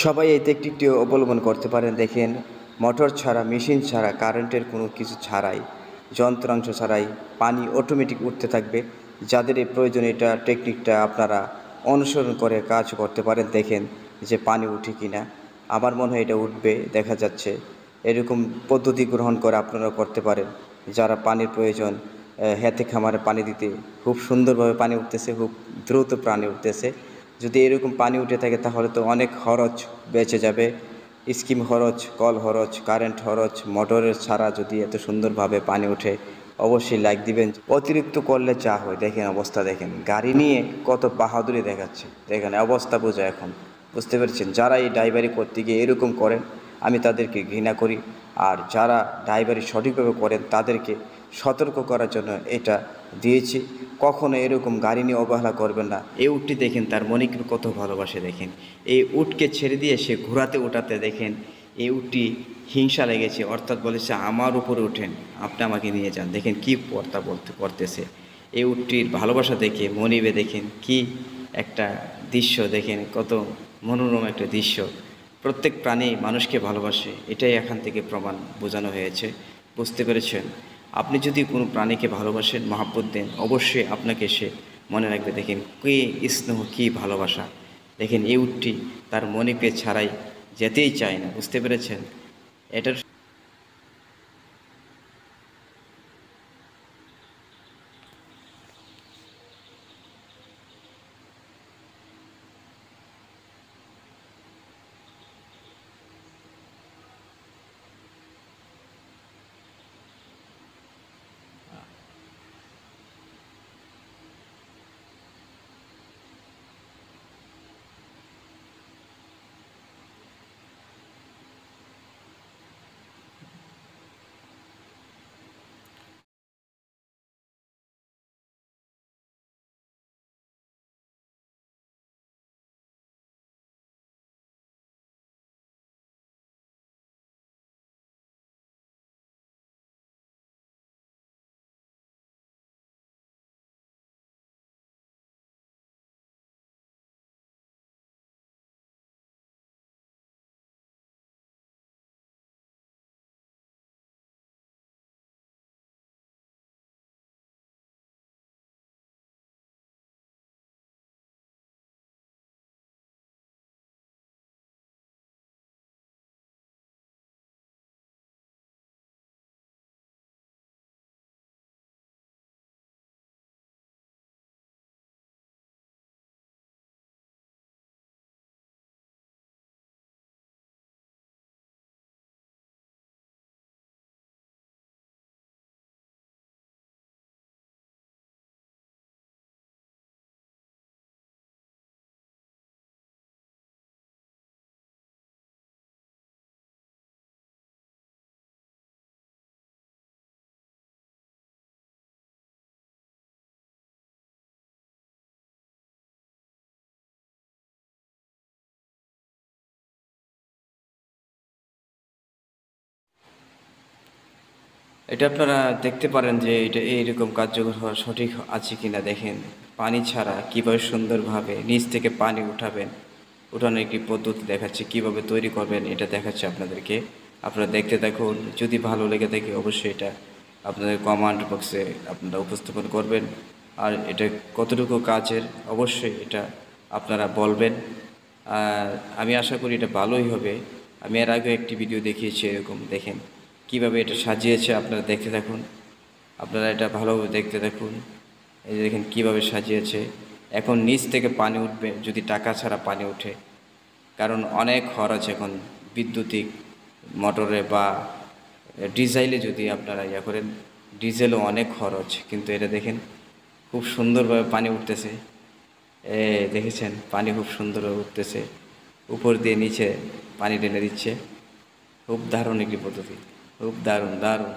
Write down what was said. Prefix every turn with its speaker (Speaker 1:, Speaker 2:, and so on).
Speaker 1: সবাই এই টেকনিকটি অবলম্বন করতে পারেন। দেখেন, মোটর ছাড়া, মেশিন ছাড়া, কারেন্টের কোনো কিছু ছাড়াই, যন্ত্রাংশ ছাড়াই পানি অটোমেটিক উঠতে থাকবে। যাদের এই প্রয়োজন, এটা টেকনিকটা আপনারা অনুসরণ করে কাজ করতে পারেন। দেখেন যে পানি উঠে কিনা। আমার মনে হয় এটা উঠবে, দেখা যাচ্ছে। এরকম পদ্ধতি গ্রহণ করে আপনারা করতে পারেন। যারা পানির প্রয়োজন, হেতে খামারে পানি দিতে খুব সুন্দরভাবে পানি উঠতেছে, খুব দ্রুত পানি উঠতেছে। যদি এরকম পানি উঠে থাকে তাহলে তো অনেক খরচ বেঁচে যাবে। স্কিম খরচ, কল খরচ, কারেন্ট খরচ। মোটরের ছাড়া যদি এত সুন্দরভাবে পানি ওঠে, অবশ্যই লাইক দিবেন। অতিরিক্ত করলে যা হয় দেখেন, অবস্থা দেখেন। গাড়ি নিয়ে কত বাহাদুরি দেখাচ্ছে, দেখেন অবস্থা বোঝা এখন। বুঝতে পেরেছেন? যারা এই ড্রাইভারি করতে গিয়ে এরকম করেন, আমি তাদেরকে ঘৃণা করি। আর যারা ড্রাইভারি সঠিকভাবে করেন তাদেরকে সতর্ক করার জন্য এটা দিয়েছি। কখনো এরকম গাড়ি নিয়ে অবহেলা করবেন না। এই উটটি দেখেন তার মনিকে কত ভালোবাসে দেখেন। এই উটকে ছেড়ে দিয়ে সে ঘোরাতে ওঠাতে দেখেন এই উটটি হিংসা লেগেছে, অর্থাৎ বলেছে আমার উপরে ওঠেন, আপনি আমাকে নিয়ে যান। দেখেন কি কর্তা বলতে করতেছে। এই উটটির ভালোবাসা দেখে মনিবে দেখেন কি একটা দৃশ্য, দেখেন কত মনোরম একটা দৃশ্য। প্রত্যেক প্রাণী মানুষকে ভালোবাসে, এটাই এখান থেকে প্রমাণ বোঝানো হয়েছে। বুঝতে পেরেছেন? আপনি যদি কোনো প্রাণীকে ভালোবাসেন, মহাব্বত দেন, অবশ্যই আপনাকে সে মনে রাখবে। দেখেন কী স্নেহ, কী ভালোবাসা। দেখেন এই উটটি তার মনিকে ছাড়াই যেতেই চায় না। বুঝতে পেরেছেন? এটার এটা আপনারা দেখতে পারেন যে এটা এইরকম কার্যকর হওয়া সঠিক আছে কিনা। দেখেন পানি ছাড়া কীভাবে সুন্দরভাবে নিচ থেকে পানি উঠাবেন, উঠানোর একটি পদ্ধতি দেখাচ্ছে, কিভাবে তৈরি করবেন এটা দেখাচ্ছে আপনাদেরকে। আপনারা দেখতে দেখুন। যদি ভালো লেগে থাকে অবশ্যই এটা আপনাদের কমেন্ট বক্সে আপনারা উপস্থাপন করবেন। আর এটা কতটুকু কাজের অবশ্যই এটা আপনারা বলবেন। আর আমি আশা করি এটা ভালোই হবে। আমি এর আগে একটি ভিডিও দেখিয়েছি এরকম। দেখেন কিভাবে এটা সাজিয়েছে, আপনারা দেখতে থাকুন। আপনারা এটা ভালোভাবে দেখতে থাকুন। এই যে দেখেন কীভাবে সাজিয়েছে। এখন নিচ থেকে পানি উঠবে যদি টাকা ছাড়া পানি ওঠে, কারণ অনেক খরচ এখন বিদ্যুতিক মোটরে বা ডিজেলে যদি আপনারা ইয়া করেন, ডিজেলও অনেক খরচ। কিন্তু এটা দেখেন খুব সুন্দরভাবে পানি উঠতেছে। দেখেছেন পানি খুব সুন্দরভাবে উঠতেছে, উপর দিয়ে নিচে পানি ঢেলে দিচ্ছে। খুব দারুণ একটি পদ্ধতি, খুব দারুণ দারুণ।